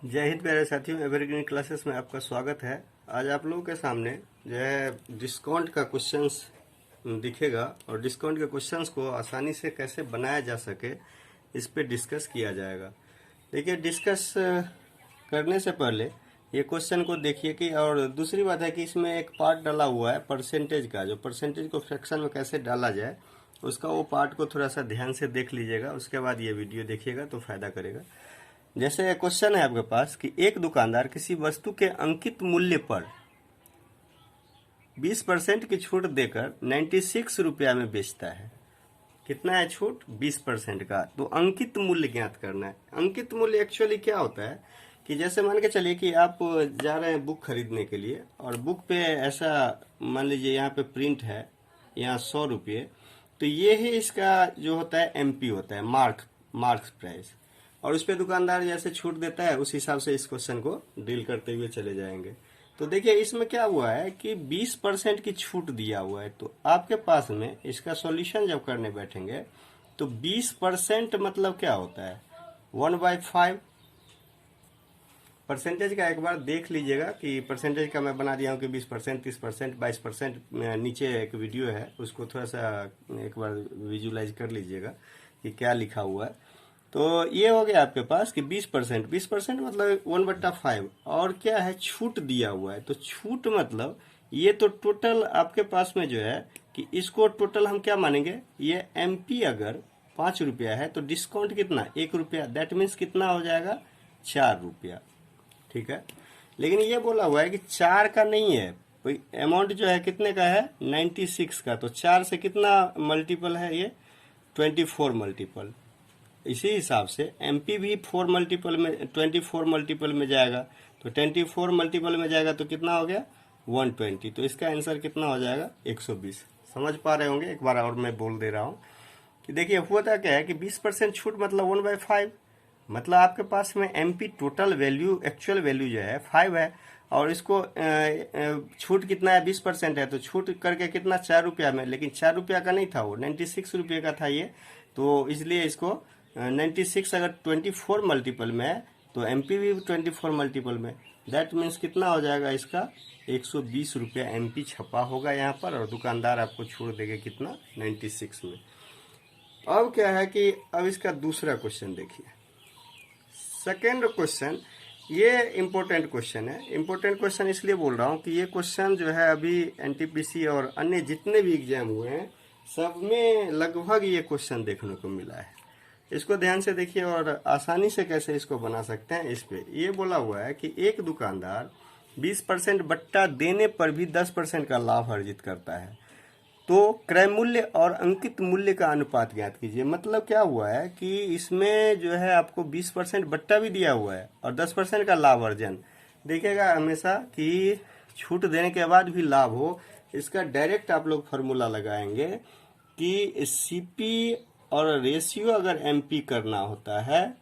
जय हिंद प्यारे साथियों, एवरग्रीन क्लासेस में आपका स्वागत है। आज आप लोगों के सामने जो है डिस्काउंट का क्वेश्चंस दिखेगा और डिस्काउंट के क्वेश्चंस को आसानी से कैसे बनाया जा सके इस पे डिस्कस किया जाएगा। देखिए, डिस्कस करने से पहले ये क्वेश्चन को देखिए कि, और दूसरी बात है कि इसमें एक पार्ट डाला हुआ है परसेंटेज का, जो परसेंटेज को फ्रैक्शन में कैसे डाला जाए उसका वो पार्ट को थोड़ा सा ध्यान से देख लीजिएगा, उसके बाद ये वीडियो देखिएगा तो फायदा करेगा। जैसे क्वेश्चन है आपके पास कि एक दुकानदार किसी वस्तु के अंकित मूल्य पर 20% की छूट देकर 96 रुपया में बेचता है। कितना है छूट? 20% का। तो अंकित मूल्य ज्ञात करना है। अंकित मूल्य एक्चुअली क्या होता है कि जैसे मान के चलिए कि आप जा रहे हैं बुक खरीदने के लिए और बुक पे ऐसा मान लीजिए यहाँ पे प्रिंट है, यहाँ 100 रुपये, तो ये ही इसका जो होता है एमपी होता है, मार्क्स प्राइस, और उस पर दुकानदार जैसे छूट देता है उस हिसाब से इस क्वेश्चन को डील करते हुए चले जाएंगे। तो देखिए इसमें क्या हुआ है कि 20% की छूट दिया हुआ है, तो आपके पास में इसका सॉल्यूशन जब करने बैठेंगे तो 20% मतलब क्या होता है? 1/5। परसेंटेज का एक बार देख लीजिएगा कि परसेंटेज का मैं बना दिया हूँ कि 20%, 30%, 22%। नीचे एक वीडियो है, उसको थोड़ा सा एक बार विजुलाइज कर लीजिएगा कि क्या लिखा हुआ है। तो ये हो गया आपके पास कि 20% मतलब 1/5, और क्या है? छूट दिया हुआ है। तो छूट मतलब ये तो टोटल आपके पास में जो है कि इसको टोटल हम क्या मानेंगे? ये एमपी अगर 5 रुपया है तो डिस्काउंट कितना? 1 रुपया। दैट मीन्स कितना हो जाएगा? 4 रुपया। ठीक है, लेकिन ये बोला हुआ है कि 4 का नहीं है, अमाउंट जो है कितने का है? 96 का। तो 4 से कितना मल्टीपल है? ये 24 मल्टीपल। इसी हिसाब से एमपी भी 4 मल्टीपल में, 24 मल्टीपल में जाएगा। तो 24 मल्टीपल में जाएगा तो कितना हो गया? 120। तो इसका आंसर कितना हो जाएगा? 120। समझ पा रहे होंगे। एक बार और मैं बोल दे रहा हूँ कि देखिए हुआ क्या है कि 20% छूट मतलब 1/5, मतलब आपके पास में MP total value, actual value जो है 5 है, और इसको छूट कितना है? 20% है, तो छूट करके कितना? 4 रुपया में। लेकिन 4 रुपया का नहीं था, वो 96 रुपये का था ये। तो इसलिए इसको 96 अगर 24 मल्टीपल में है तो एमपी भी 24 मल्टीपल में। दैट मीन्स कितना हो जाएगा इसका? 120 रुपया एमपी छपा होगा यहाँ पर, और दुकानदार आपको छूट देगा कितना? 96 में। अब क्या है कि अब इसका दूसरा क्वेश्चन देखिए। सेकेंड क्वेश्चन, ये इम्पोर्टेंट क्वेश्चन है। इम्पोर्टेंट क्वेश्चन इसलिए बोल रहा हूँ कि ये क्वेश्चन जो है अभी एनटीपीसी और अन्य जितने भी एग्जाम हुए हैं सब में लगभग ये क्वेश्चन देखने को मिला है। इसको ध्यान से देखिए और आसानी से कैसे इसको बना सकते हैं। इस पे ये बोला हुआ है कि एक दुकानदार 20% बट्टा देने पर भी 10% का लाभ अर्जित करता है, तो क्रय मूल्य और अंकित मूल्य का अनुपात ज्ञात कीजिए। मतलब क्या हुआ है कि इसमें जो है आपको 20% बट्टा भी दिया हुआ है और 10% का लाभ अर्जन। देखिएगा हमेशा कि छूट देने के बाद भी लाभ हो, इसका डायरेक्ट आप लोग फॉर्मूला लगाएंगे कि सीपी और रेशियो अगर एमपी करना होता है,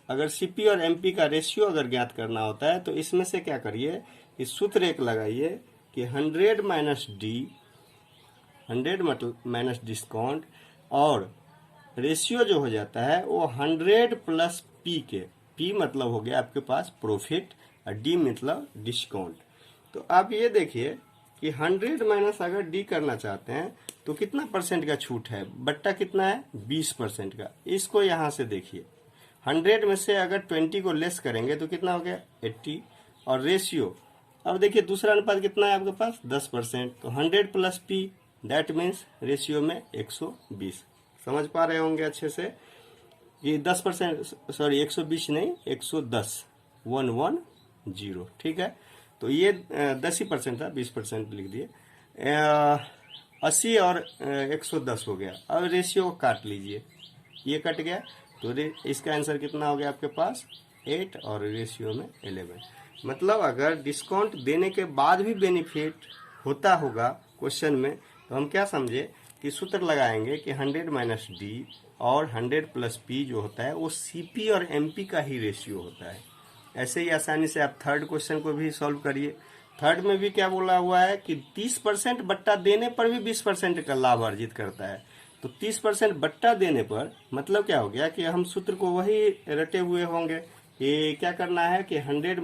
अगर सीपी और एमपी का रेशियो अगर ज्ञात करना होता है तो इसमें से क्या करिए, इस सूत्र एक लगाइए कि 100 माइनस डी, 100 माइनस डिस्काउंट, और रेशियो जो हो जाता है वो 100 प्लस पी के, पी मतलब हो गया आपके पास प्रॉफिट और डी मतलब डिस्काउंट। तो आप ये देखिए कि 100 माइनस अगर डी करना चाहते हैं तो कितना परसेंट का छूट है? बट्टा कितना है? 20% का। इसको यहाँ से देखिए, 100 में से अगर 20 को लेस करेंगे तो कितना हो गया? 80। और रेशियो, अब देखिए दूसरा अनुपात कितना है आपके पास? 10%। तो 100 plus P, that means ratio में 120। समझ पा रहे होंगे अच्छे से। ये 10%, सॉरी 120 नहीं, 110, 110। ठीक है, तो ये 10% था, 20% लिख दिए। 80 और 110 हो गया। अब रेशियो को काट लीजिए, ये कट गया, तो इसका आंसर कितना हो गया आपके पास? 8 और रेशियो में 11। मतलब अगर डिस्काउंट देने के बाद भी बेनिफिट होता होगा क्वेश्चन में तो हम क्या समझे कि सूत्र लगाएंगे कि 100 माइनस डी और 100 प्लस पी जो होता है वो सीपी और एमपी का ही रेशियो होता है। ऐसे ही आसानी से आप थर्ड क्वेश्चन को भी सॉल्व करिए। थर्ड में भी क्या बोला हुआ है कि 30% बट्टा देने पर भी 20% का लाभ अर्जित करता है। तो 30% बट्टा देने पर मतलब क्या हो गया कि हम सूत्र को वही रटे हुए होंगे ये क्या करना है कि 100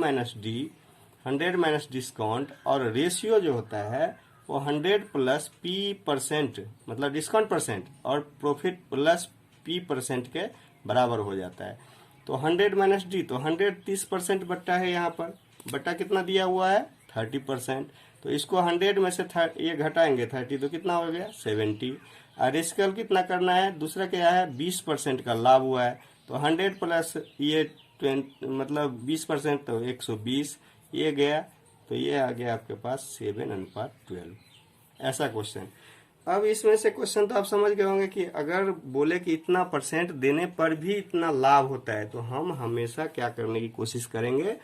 माइनस डिस्काउंट और रेशियो जो होता है वो 100 प्लस P% मतलब डिस्काउंट परसेंट और प्रॉफिट प्लस P% के बराबर हो जाता है। तो 100 माइनस डी तो 100 30% बट्टा है, यहाँ पर बट्टा कितना दिया हुआ है 30%। तो इसको 100 में से ये घटाएंगे 30 तो कितना हो गया 70। और रेशियो कितना करना है, दूसरा क्या है 20% का लाभ हुआ है। तो 100 प्लस ये 20 मतलब 20% तो 120 ये गया, तो ये आ गया आपके पास 7:12। ऐसा क्वेश्चन। अब इसमें से क्वेश्चन तो आप समझ गए होंगे कि अगर बोले कि इतना परसेंट देने पर भी इतना लाभ होता है तो हम हमेशा क्या करने की कोशिश करेंगे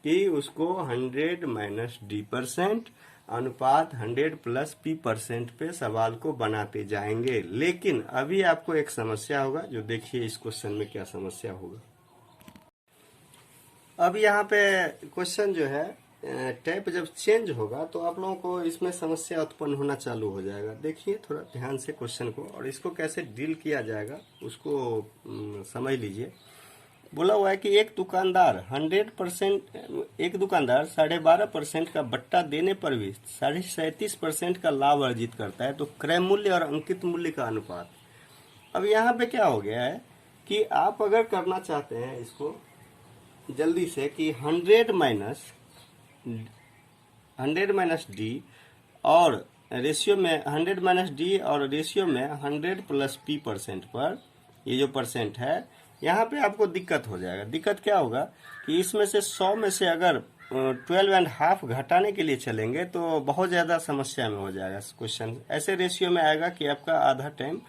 कि उसको 100 माइनस D% अनुपात 100 प्लस P% पे सवाल को बनाते जाएंगे। लेकिन अभी आपको एक समस्या होगा, जो देखिए इस क्वेश्चन में क्या समस्या होगा। अब यहाँ पे क्वेश्चन जो है टाइप जब चेंज होगा तो आप लोगों को इसमें समस्या उत्पन्न होना चालू हो जाएगा। देखिए थोड़ा ध्यान से क्वेश्चन को, और इसको कैसे डील किया जाएगा उसको समझ लीजिए। बोला हुआ है कि एक दुकानदार 12.5% का बट्टा देने पर भी 37.5% का लाभ अर्जित करता है। तो क्रय मूल्य और अंकित मूल्य का अनुपात। अब यहाँ पे क्या हो गया है कि आप अगर करना चाहते हैं इसको जल्दी से कि 100 माइनस डी और रेशियो में 100 माइनस डी और रेशियो में 100 प्लस P% पर ये जो परसेंट है, यहाँ पे आपको दिक्कत हो जाएगा। दिक्कत क्या होगा कि इसमें से 100 में से अगर 12.5 घटाने के लिए चलेंगे तो बहुत ज़्यादा समस्या में हो जाएगा क्वेश्चन। ऐसे रेशियो में आएगा कि आपका आधा टाइम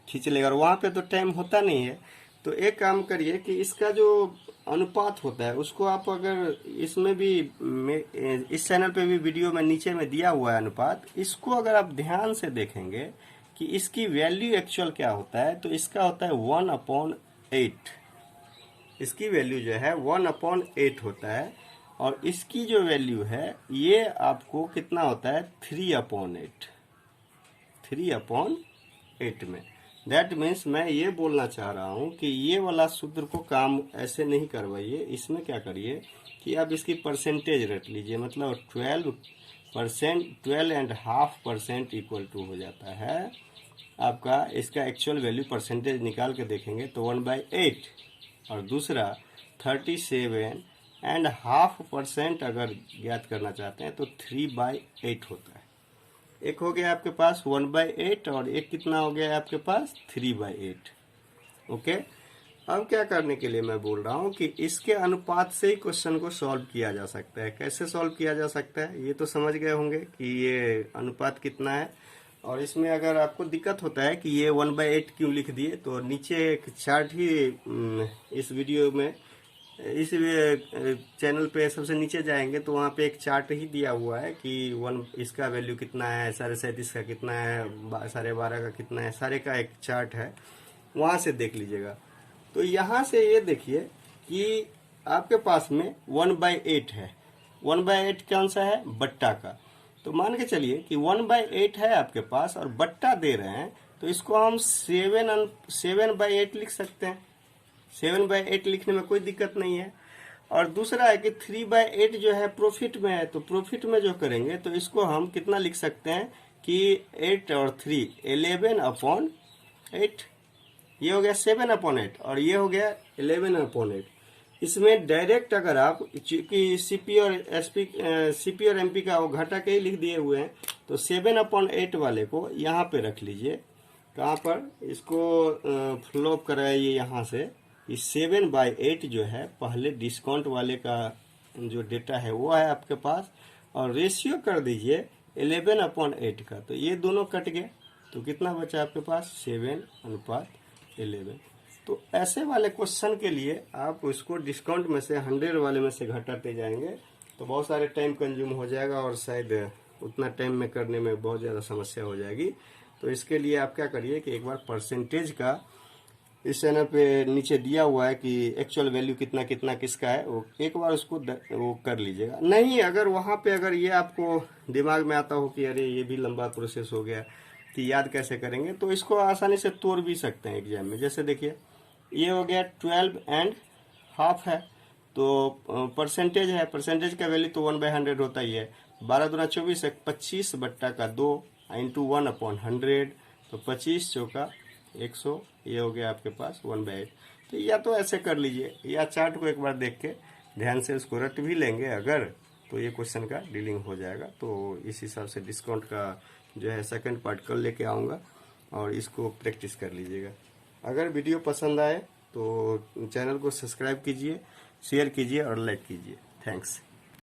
खींच लेगा, और वहाँ पे तो टाइम होता नहीं है। तो एक काम करिए कि इसका जो अनुपात होता है उसको आप अगर इसमें भी इस चैनल पे भी वीडियो में नीचे में दिया हुआ है अनुपात, इसको अगर आप ध्यान से देखेंगे कि इसकी वैल्यू एक्चुअल क्या होता है, तो इसका होता है 1/8। इसकी वैल्यू जो है 1/8 होता है, और इसकी जो वैल्यू है ये आपको कितना होता है 3/8 में। दैट मीन्स मैं ये बोलना चाह रहा हूँ कि ये वाला सूत्र को काम ऐसे नहीं करवाइए। इसमें क्या करिए कि आप इसकी परसेंटेज रट लीजिए, मतलब 12.5% इक्वल टू हो जाता है आपका। इसका एक्चुअल वैल्यू परसेंटेज निकाल के देखेंगे तो 1/8, और दूसरा 37.5% अगर ज्ञात करना चाहते हैं तो 3/8 होता है। एक हो गया आपके पास 1/8 और एक कितना हो गया आपके पास 3/8। ओके, अब क्या करने के लिए मैं बोल रहा हूँ कि इसके अनुपात से ही क्वेश्चन को सॉल्व किया जा सकता है। कैसे सॉल्व किया जा सकता है ये तो समझ गए होंगे कि ये अनुपात कितना है। और इसमें अगर आपको दिक्कत होता है कि ये 1/8 क्यों लिख दिए, तो नीचे एक चार्ट ही इस वीडियो में इस चैनल पे सबसे नीचे जाएंगे तो वहाँ पे एक चार्ट ही दिया हुआ है कि इसका वैल्यू कितना है, 37.5 का कितना है, 12.5 का कितना है, सारे का एक चार्ट है, वहाँ से देख लीजिएगा। तो यहाँ से ये देखिए कि आपके पास में 1/8 है। 1/8 कौन सा है, बट्टा का। तो मान के चलिए कि 1/8 है आपके पास और बट्टा दे रहे हैं, तो इसको हम 7/8 लिख सकते हैं। 7/8 लिखने में कोई दिक्कत नहीं है। और दूसरा है कि 3/8 जो है प्रॉफिट में है, तो प्रॉफिट में जो करेंगे तो इसको हम कितना लिख सकते हैं कि 8 और 3 11/8। ये हो गया 7/8 और ये हो गया 11/8। इसमें डायरेक्ट अगर आप चूंकि सीपी और एमपी का वो घटा के ही लिख दिए हुए हैं, तो 7/8 वाले को यहाँ पे रख लीजिए। कहाँ पर इसको फ्लॉप कराइए यहाँ से। इस 7/8 जो है पहले डिस्काउंट वाले का जो डेटा है वो है आपके पास, और रेशियो कर दीजिए 11/8 का। तो ये दोनों कट गए, तो कितना बचा आपके पास 7/11। तो ऐसे वाले क्वेश्चन के लिए आप उसको डिस्काउंट में से 100 वाले में से घटाते जाएंगे तो बहुत सारे टाइम कंज्यूम हो जाएगा, और शायद उतना टाइम में करने में बहुत ज़्यादा समस्या हो जाएगी। तो इसके लिए आप क्या करिए कि एक बार परसेंटेज का इस चैनल पे नीचे दिया हुआ है कि एक्चुअल वैल्यू कितना कितना किसका है, वो एक बार उसको वो कर लीजिएगा। नहीं, अगर वहाँ पे अगर ये आपको दिमाग में आता हो कि अरे ये भी लंबा प्रोसेस हो गया कि याद कैसे करेंगे, तो इसको आसानी से तोड़ भी सकते हैं एग्जाम में। जैसे देखिए ये हो गया 12.5 है, तो परसेंटेज है, परसेंटेज का वैल्यू तो 1/100 होता ही है। 12 दूना 24 है, 25 बट्टा का 2 इंटू 1/100, तो 25 चौका 100, ये हो गया आपके पास 1/8। तो या तो ऐसे कर लीजिए, या चार्ट को एक बार देख के ध्यान से उसको रट भी लेंगे अगर, तो ये क्वेश्चन का डीलिंग हो जाएगा। तो इस हिसाब से डिस्काउंट का जो है सेकंड पार्ट कल लेके आऊँगा और इसको प्रैक्टिस कर लीजिएगा। अगर वीडियो पसंद आए तो चैनल को सब्सक्राइब कीजिए, शेयर कीजिए और लाइक कीजिए। थैंक्स।